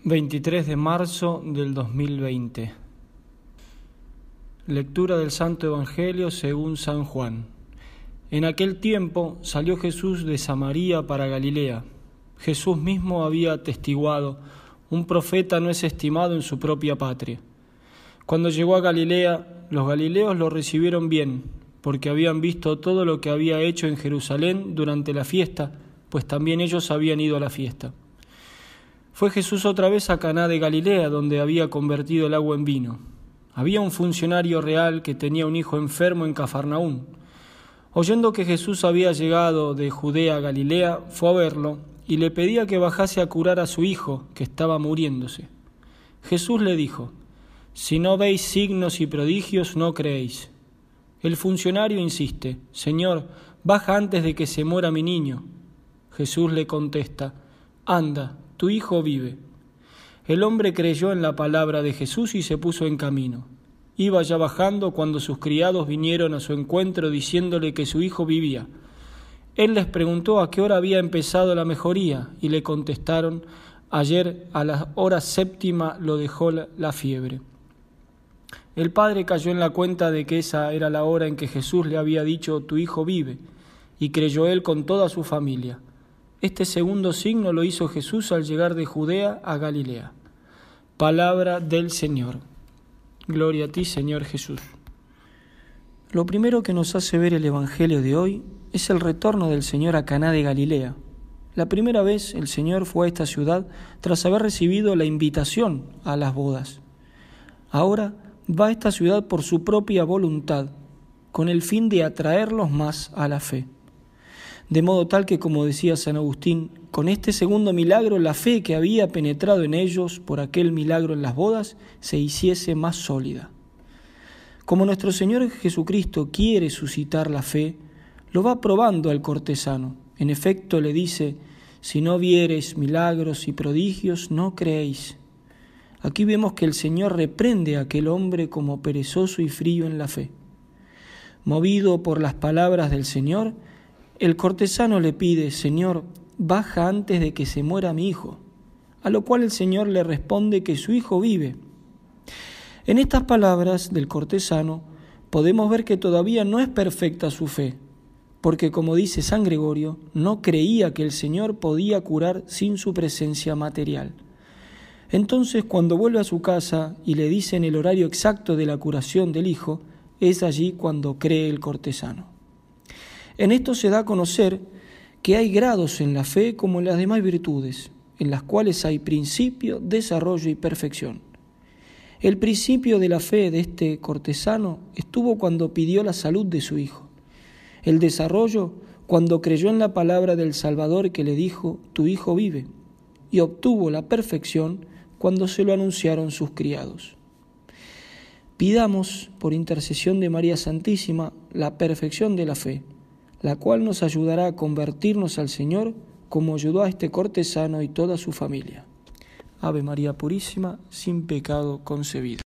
23 de marzo del 2020. Lectura del Santo Evangelio según San Juan. En aquel tiempo salió Jesús de Samaria para Galilea. Jesús mismo había atestiguado: un profeta no es estimado en su propia patria. Cuando llegó a Galilea, los galileos lo recibieron bien, porque habían visto todo lo que había hecho en Jerusalén durante la fiesta, pues también ellos habían ido a la fiesta. Fue Jesús otra vez a Caná de Galilea, donde había convertido el agua en vino. Había un funcionario real que tenía un hijo enfermo en Cafarnaún. Oyendo que Jesús había llegado de Judea a Galilea, fue a verlo y le pedía que bajase a curar a su hijo, que estaba muriéndose. Jesús le dijo: «Si no veis signos y prodigios, no creéis». El funcionario insiste: «Señor, baja antes de que se muera mi niño». Jesús le contesta: «Anda, tu hijo vive». El hombre creyó en la palabra de Jesús y se puso en camino. Iba ya bajando cuando sus criados vinieron a su encuentro diciéndole que su hijo vivía. Él les preguntó a qué hora había empezado la mejoría y le contestaron: «Ayer a la hora 7:00 lo dejó la fiebre». El padre cayó en la cuenta de que esa era la hora en que Jesús le había dicho: «Tu hijo vive», y creyó él con toda su familia. Este segundo signo lo hizo Jesús al llegar de Judea a Galilea. Palabra del Señor. Gloria a ti, Señor Jesús. Lo primero que nos hace ver el Evangelio de hoy es el retorno del Señor a Caná de Galilea. La primera vez el Señor fue a esta ciudad tras haber recibido la invitación a las bodas. Ahora va a esta ciudad por su propia voluntad, con el fin de atraerlos más a la fe. De modo tal que, como decía San Agustín, con este segundo milagro la fe que había penetrado en ellos por aquel milagro en las bodas se hiciese más sólida. Como nuestro Señor Jesucristo quiere suscitar la fe, lo va probando al cortesano. En efecto le dice: «Si no viereis milagros y prodigios, no creéis». Aquí vemos que el Señor reprende a aquel hombre como perezoso y frío en la fe. Movido por las palabras del Señor, el cortesano le pide: «Señor, baja antes de que se muera mi hijo», a lo cual el Señor le responde que su hijo vive. En estas palabras del cortesano podemos ver que todavía no es perfecta su fe, porque, como dice San Gregorio, no creía que el Señor podía curar sin su presencia material. Entonces, cuando vuelve a su casa y le dicen el horario exacto de la curación del hijo, es allí cuando cree el cortesano. En esto se da a conocer que hay grados en la fe como en las demás virtudes, en las cuales hay principio, desarrollo y perfección. El principio de la fe de este cortesano estuvo cuando pidió la salud de su hijo. El desarrollo cuando creyó en la palabra del Salvador que le dijo: «Tu hijo vive», y obtuvo la perfección cuando se lo anunciaron sus criados. Pidamos, por intercesión de María Santísima, la perfección de la fe, la cual nos ayudará a convertirnos al Señor como ayudó a este cortesano y toda su familia. Ave María Purísima, sin pecado concebida.